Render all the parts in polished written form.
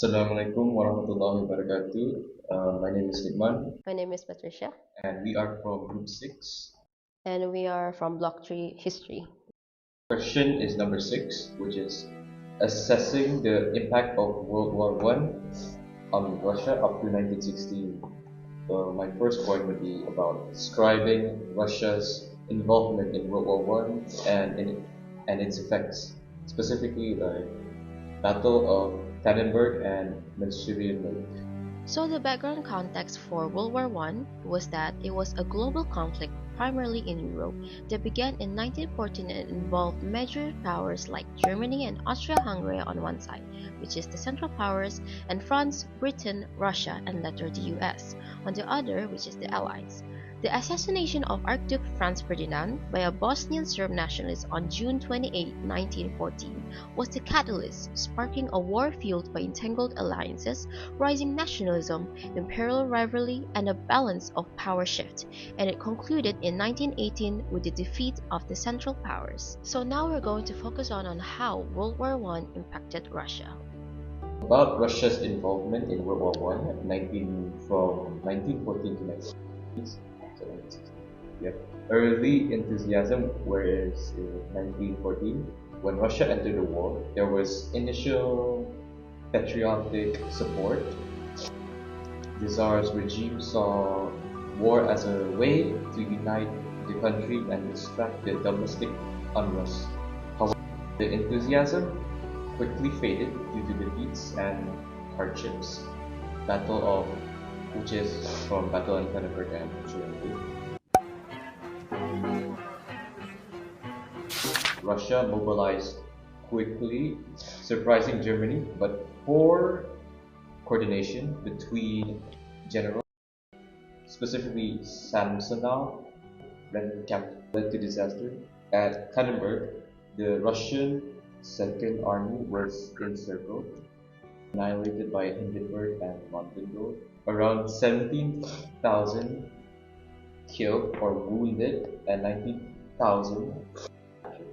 Assalamualaikum warahmatullahi wabarakatuh. My name is Niqman, My name is Patricia, and we are from Group 6. and we are from Block 3 History. Question is number 6, which is assessing the impact of World War One on Russia up to 1916. My first point would be about describing Russia's involvement in World War One and its effects, specifically the Battle of Tannenberg and Manchurian Lake. So, the background context for World War I was that it was a global conflict primarily in Europe that began in 1914 and involved major powers like Germany and Austria-Hungary on one side, which is the Central Powers, and France, Britain, Russia, and later the US on the other, which is the Allies. The assassination of Archduke Franz Ferdinand by a Bosnian Serb nationalist on June 28, 1914 was the catalyst, sparking a war fueled by entangled alliances, rising nationalism, imperial rivalry, and a balance of power shift, and it concluded in 1918 with the defeat of the Central Powers. So now we're going to focus on how World War I impacted Russia. About Russia's involvement in World War One, from 1914 to 1960. Yep. Early enthusiasm, whereas in 1914, when Russia entered the war, there was initial patriotic support. The Tsar's regime saw war as a way to unite the country and distract the domestic unrest. However, the enthusiasm quickly faded due to defeats and hardships. Battle of which is from Battle of Tannenberg and Manchurian. Russia mobilized quickly, surprising Germany, but poor coordination between generals, specifically Samsonov, led to disaster. At Tannenberg, the Russian Second Army was encircled, annihilated by Hindenburg and Montenegro. Around 17,000 killed or wounded and 19,000 captured.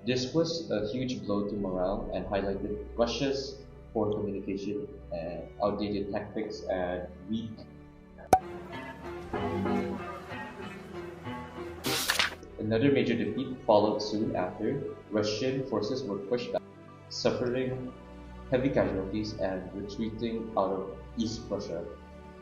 This was a huge blow to morale and highlighted Russia's poor communication and outdated tactics and weak. Another major defeat followed soon after. Russian forces were pushed back, suffering heavy casualties and retreating out of East Prussia.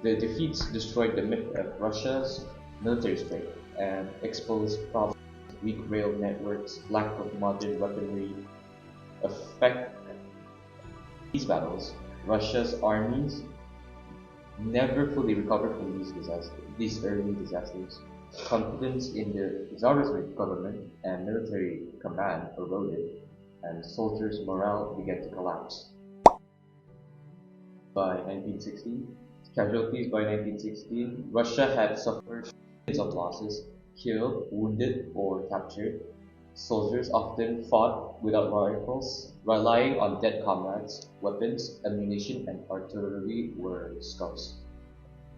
The defeats destroyed the myth of Russia's military strength and exposed problems, weak rail networks, lack of modern weaponry. Affect these battles, Russia's armies never fully recovered from these early disasters. Confidence in the Tsarist government and military command eroded, and soldiers' morale began to collapse. By 1916, casualties by 1916, Russia had suffered millions of losses, killed, wounded, or captured. Soldiers often fought without rifles, relying on dead comrades. Weapons, ammunition, and artillery were scarce.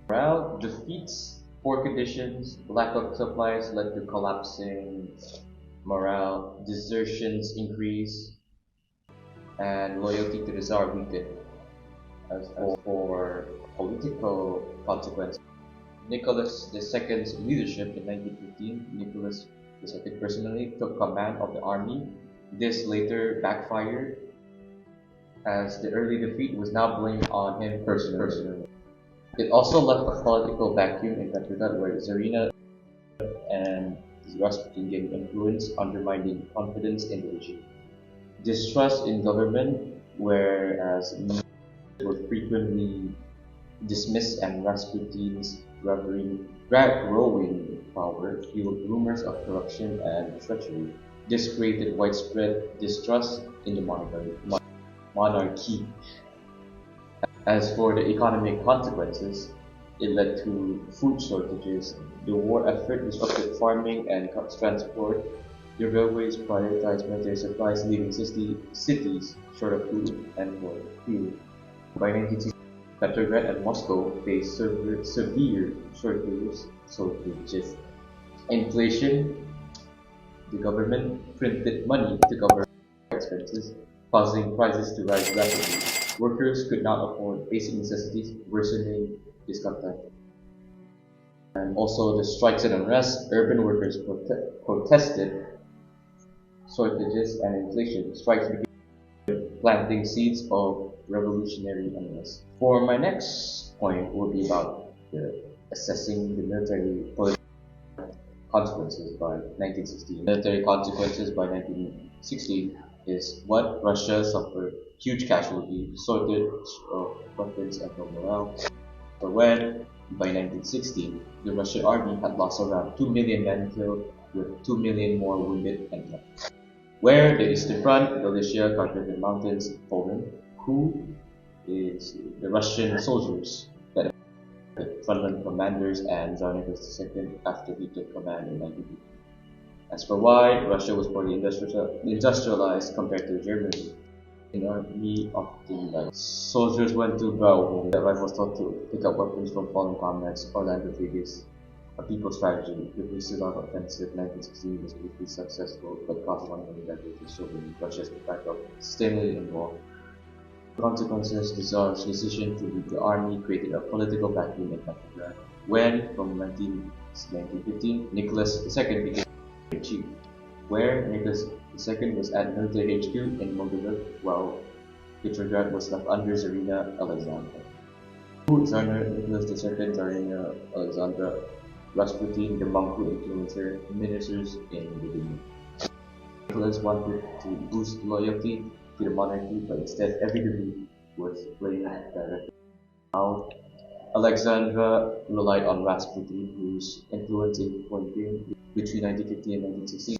Morale defeats, poor conditions, lack of supplies led to collapsing morale, desertions increased, and loyalty to the Tsar weakened. As for political consequences, Nicholas II's leadership in 1915, Nicholas II personally took command of the army. This later backfired, as the early defeat was now blamed on him personally. It also left a political vacuum in Petrograd where Tsarina and Rasputin gained influence, undermining confidence in the regime. Distrust in government, whereas were frequently dismissed and Rasputin's growing power fueled rumors of corruption and treachery. This created widespread distrust in the monarchy. As for the economic consequences, it led to food shortages. The war effort disrupted farming and transport. The railways prioritized military supplies, leaving cities short of food and fuel. By 1960, Petrograd and Moscow faced severe shortages. Inflation, the government printed money to cover expenses, causing prices to rise rapidly. Workers could not afford basic necessities, worsening discontent. And also the strikes and unrest, urban workers protested shortages and inflation. Strikes became planting seeds of revolutionary unrest. For my next point will be about assessing the military political consequences by 1916. Military consequences by 1916 is what Russia suffered huge casualty, shortage of weapons and no morale. So when, by 1916, the Russian army had lost around 2 million men killed with 2 million more wounded and killed. Where the Eastern Front, Galicia, Carpathian Mountains, Poland, who is the Russian soldiers that the frontline commanders and Tsar Nicholas II after he took command in 1950. As for why, Russia was poorly industrialized compared to Germany. In army of the United. Soldiers went to battle. The rifles taught to pick up weapons from fallen comrades or land refugees. A people strategy. The Brusilov offensive 1916 was briefly successful, but cost 1 million dead children. Russia's backup sustainably involved. Consequences, the Tsar's decision to lead the army created a political vacuum in Petrograd. When, from 1915, Nicholas II became chief, where Nicholas II was at military HQ in Moldova, while Petrograd was left under Tsarina Alexandra. Tsar Nicholas II, Tsarina Alexandra, Rasputin, the monk who influenced her, ministers in the Duma. Nicholas wanted to boost loyalty to the monarchy, but instead every degree was blamed directly. Now, Alexandra relied on Rasputin, whose influence in pointing between 1950 and 1960.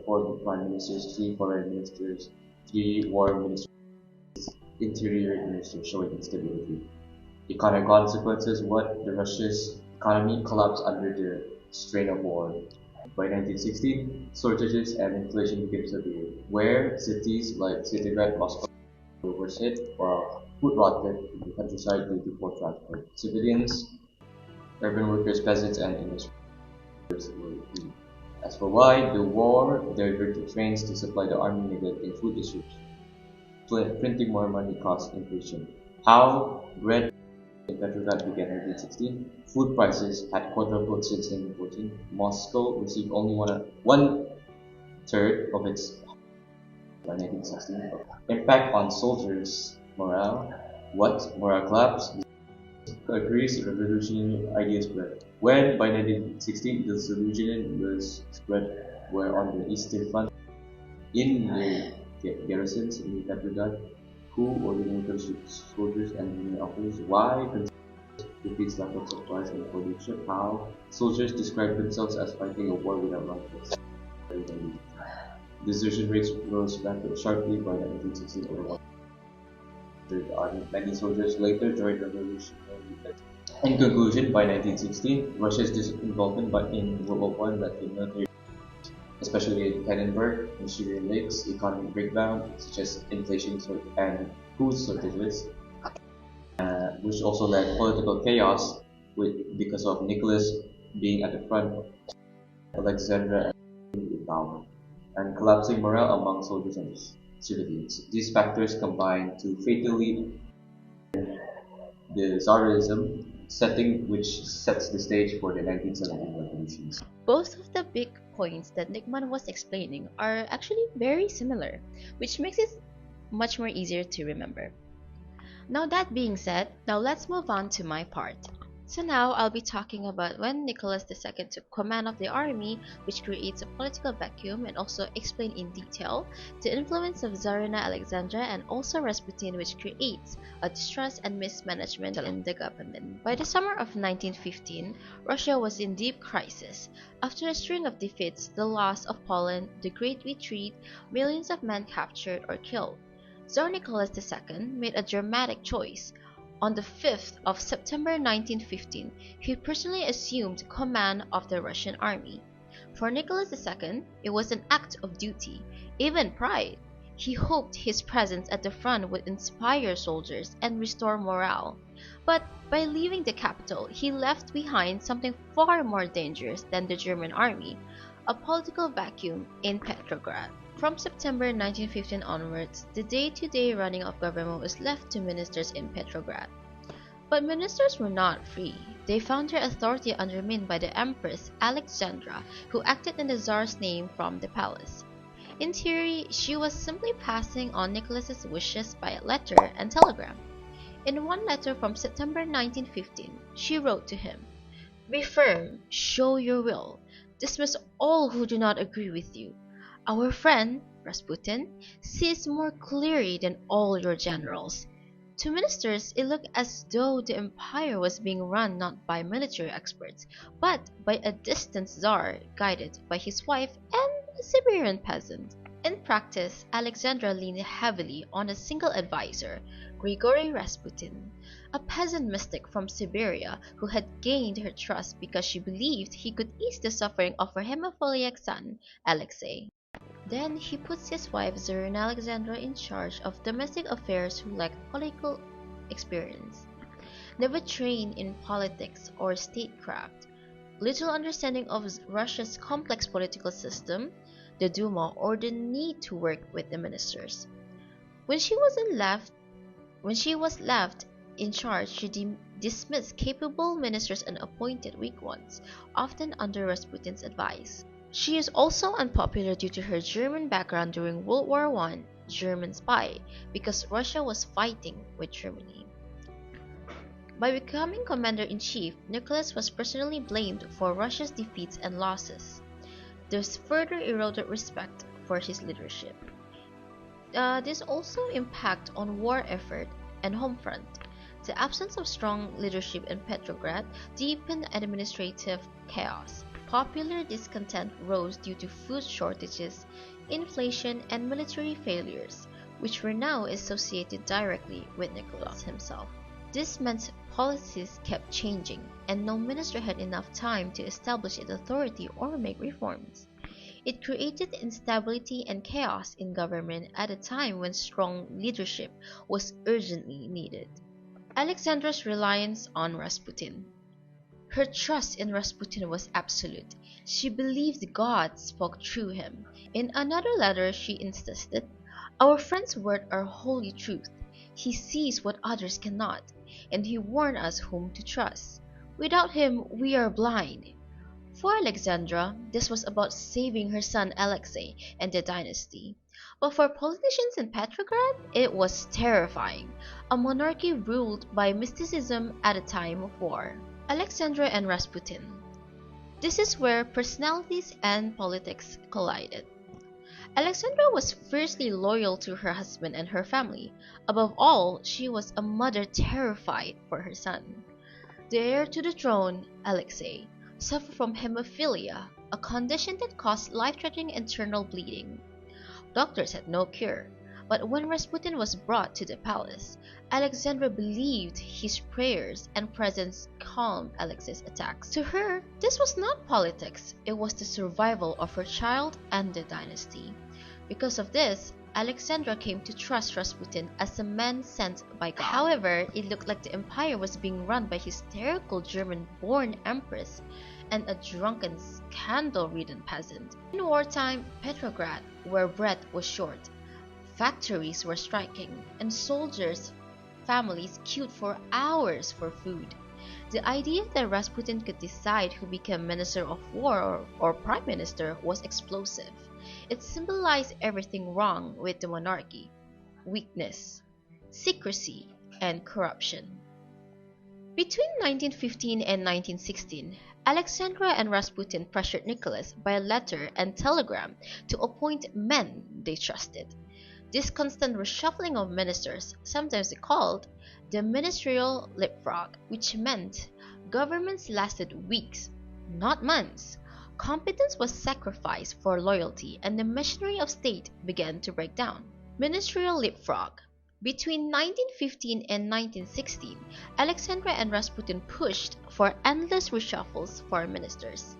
4 prime ministers, 3 foreign ministers, 3 war ministers, interior ministers, showing instability. Economic consequences, what the Russia's economy collapsed under the strain of war. By 1960, shortages and inflation became severe, where cities like Leningrad, Moscow were hit, while food rotted in the countryside due to poor transport. Civilians, urban workers, peasants, and industrialists were free. As for why, the war diverted trains to supply the army neglecting food issues. Printing more money caused inflation. How bread in Petrograd began in 1916. Food prices had quadrupled since 1914. Moscow received only one third of its by 1916. Impact on soldiers' morale. What? Morale collapse. Agrees revolutionary ideas spread. When by 1916 the disillusionment was spread were on the Eastern Front in the garrisons in Petrograd, who ordinary soldiers and junior officers. Why defeats lack of supplies and production? How soldiers describe themselves as fighting a war without rifles. Desertion rates rose sharply by 1916 over the army. Many soldiers later joined the revolutionary movement. In conclusion, by 1916, Russia's involvement in WW1 led to military, especially in Edinburgh and Syrian lakes, economic breakdown such as inflation and food shortages, which also led political chaos because of Nicholas being at the front, Alexandra in power, and collapsing morale among soldiers and civilians. These factors combined to fatally the Tsarism setting, which sets the stage for the 1917 revolutions. Both of the big points that Niqman was explaining are actually very similar, which makes it much more easier to remember. Now that being said, now let's move on to my part. So now I'll be talking about when Nicholas II took command of the army, which creates a political vacuum, and also explain in detail the influence of Tsarina Alexandra and also Rasputin, which creates a distrust and mismanagement in the government. By the summer of 1915, Russia was in deep crisis. After a string of defeats, the loss of Poland, the Great Retreat, millions of men captured or killed, Tsar Nicholas II made a dramatic choice. On the 5th of September 1915, he personally assumed command of the Russian army. For Nicholas II, it was an act of duty, even pride. He hoped his presence at the front would inspire soldiers and restore morale. But by leaving the capital, he left behind something far more dangerous than the German army, a political vacuum in Petrograd. From September 1915 onwards, the day-to-day running of government was left to ministers in Petrograd. But ministers were not free. They found their authority undermined by the Empress Alexandra, who acted in the Tsar's name from the palace. In theory, she was simply passing on Nicholas's wishes by letter and telegram. In one letter from September 1915, she wrote to him, "Be firm, show your will, dismiss all who do not agree with you. Our friend, Rasputin, sees more clearly than all your generals." To ministers, it looked as though the empire was being run not by military experts, but by a distant Tsar guided by his wife and a Siberian peasant. In practice, Alexandra leaned heavily on a single advisor, Grigory Rasputin, a peasant mystic from Siberia who had gained her trust because she believed he could ease the suffering of her hemophiliac son, Alexei. Then he puts his wife Tsarina Alexandra in charge of domestic affairs who lacked political experience, never trained in politics or statecraft, little understanding of Russia's complex political system, the Duma, or the need to work with the ministers. When she was left in charge, she dismissed capable ministers and appointed weak ones, often under Rasputin's advice. She is also unpopular due to her German background during World War I, German spy, because Russia was fighting with Germany. By becoming commander-in-chief, Nicholas was personally blamed for Russia's defeats and losses. This further eroded respect for his leadership. This also impacted on war effort and home front. The absence of strong leadership in Petrograd deepened administrative chaos. Popular discontent rose due to food shortages, inflation, and military failures, which were now associated directly with Nicholas himself. This meant policies kept changing, and no minister had enough time to establish its authority or make reforms. It created instability and chaos in government at a time when strong leadership was urgently needed. Alexandra's reliance on Rasputin. Her trust in Rasputin was absolute. She believed God spoke through him. In another letter, she insisted, "Our friend's words are holy truth. He sees what others cannot, and he warned us whom to trust. Without him, we are blind." For Alexandra, this was about saving her son Alexei and the dynasty. But for politicians in Petrograd, it was terrifying. A monarchy ruled by mysticism at a time of war. Alexandra and Rasputin. This is where personalities and politics collided. Alexandra was fiercely loyal to her husband and her family. Above all, she was a mother terrified for her son. The heir to the throne, Alexei, suffered from hemophilia, a condition that caused life-threatening internal bleeding. Doctors had no cure, but when Rasputin was brought to the palace, Alexandra believed his prayers and presence calmed Alexei's attacks. To her, this was not politics, it was the survival of her child and the dynasty. Because of this, Alexandra came to trust Rasputin as a man sent by God. However, it looked like the empire was being run by hysterical German-born empress and a drunken, scandal-ridden peasant. In wartime, Petrograd, where bread was short, factories were striking, and soldiers' families queued for hours for food. The idea that Rasputin could decide who became Minister of War or Prime Minister was explosive. It symbolized everything wrong with the monarchy: weakness, secrecy, and corruption. Between 1915 and 1916, Alexandra and Rasputin pressured Nicholas by letter and telegram to appoint men they trusted. This constant reshuffling of ministers, sometimes called the ministerial leapfrog, which meant governments lasted weeks, not months. Competence was sacrificed for loyalty, and the machinery of state began to break down. Ministerial leapfrog. Between 1915 and 1916, Alexandra and Rasputin pushed for endless reshuffles for ministers.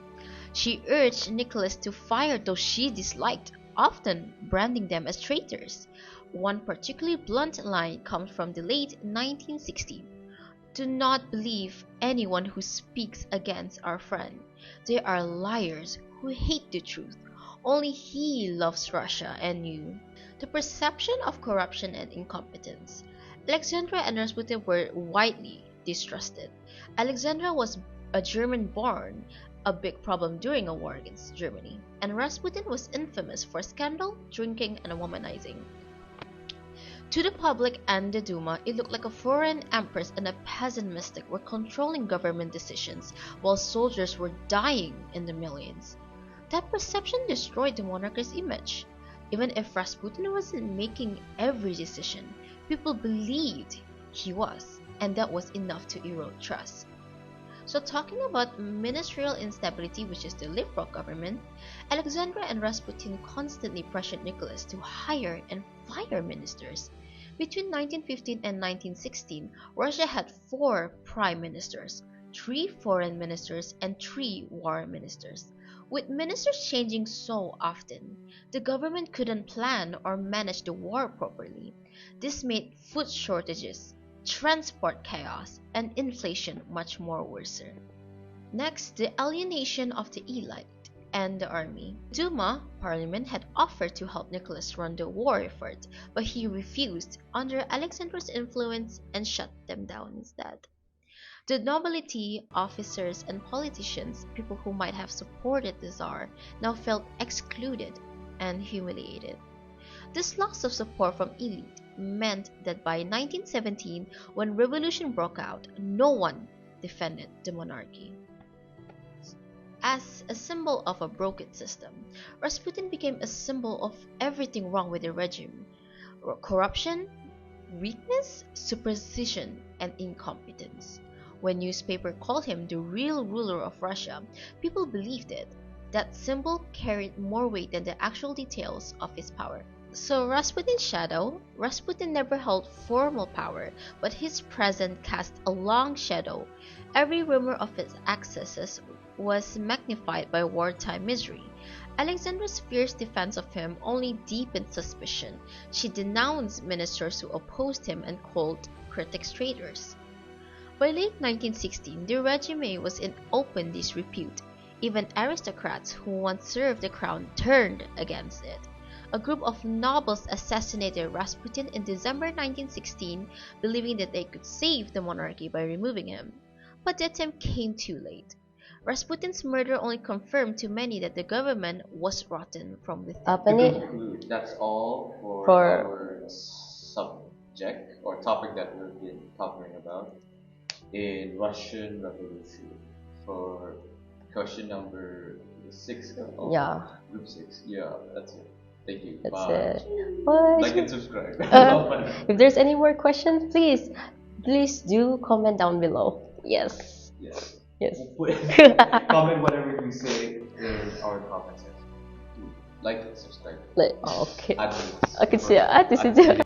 She urged Nicholas to fire those she disliked, often branding them as traitors. One particularly blunt line comes from the late 1960s. "Do not believe anyone who speaks against our friend. They are liars who hate the truth. Only he loves Russia and you. The perception of corruption and incompetence. Alexandra and Rasputin were widely distrusted. Alexandra was a German born, a big problem during a war against Germany, and Rasputin was infamous for scandal, drinking, and womanizing. To the public and the Duma, it looked like a foreign empress and a peasant mystic were controlling government decisions, while soldiers were dying in the millions. That perception destroyed the monarch's image. Even if Rasputin wasn't making every decision, people believed he was, and that was enough to erode trust. So talking about ministerial instability, which is the liberal government, Alexandra and Rasputin constantly pressured Nicholas to hire and fire ministers. Between 1915 and 1916, Russia had 4 prime ministers, 3 foreign ministers, and 3 war ministers. With ministers changing so often, the government couldn't plan or manage the war properly. This made food shortages, transport chaos, and inflation much more worsen. Next, the alienation of the elite and the army. Duma parliament had offered to help Nicholas run the war effort, but he refused under Alexander's influence and shut them down instead. The nobility, officers, and politicians, people who might have supported the Tsar, now felt excluded and humiliated. This loss of support from elite meant that by 1917, when revolution broke out, no one defended the monarchy. As a symbol of a broken system, Rasputin became a symbol of everything wrong with the regime: corruption, weakness, superstition, and incompetence. When newspapers called him the real ruler of Russia, people believed it. That symbol carried more weight than the actual details of his power. So Rasputin's shadow. Rasputin never held formal power, but his presence cast a long shadow. Every rumor of his excesses was magnified by wartime misery. Alexandra's fierce defense of him only deepened suspicion. She denounced ministers who opposed him and called critics traitors. By late 1916, the regime was in open disrepute. Even aristocrats who once served the crown turned against it. A group of nobles assassinated Rasputin in December 1916, believing that they could save the monarchy by removing him. But the attempt came too late. Rasputin's murder only confirmed to many that the government was rotten from within. To conclude, that's all for our subject or topic that we've been covering about in Russian Revolution. For question number 6 of group 6. Yeah, that's it. Thank you. That's Bye. it. Bye. Like and subscribe. If there's any more questions, please do comment down below. Yes. Yes. Yes. Comment whatever you say in our comment section. Like and subscribe. Okay. Add links. Okay, so this is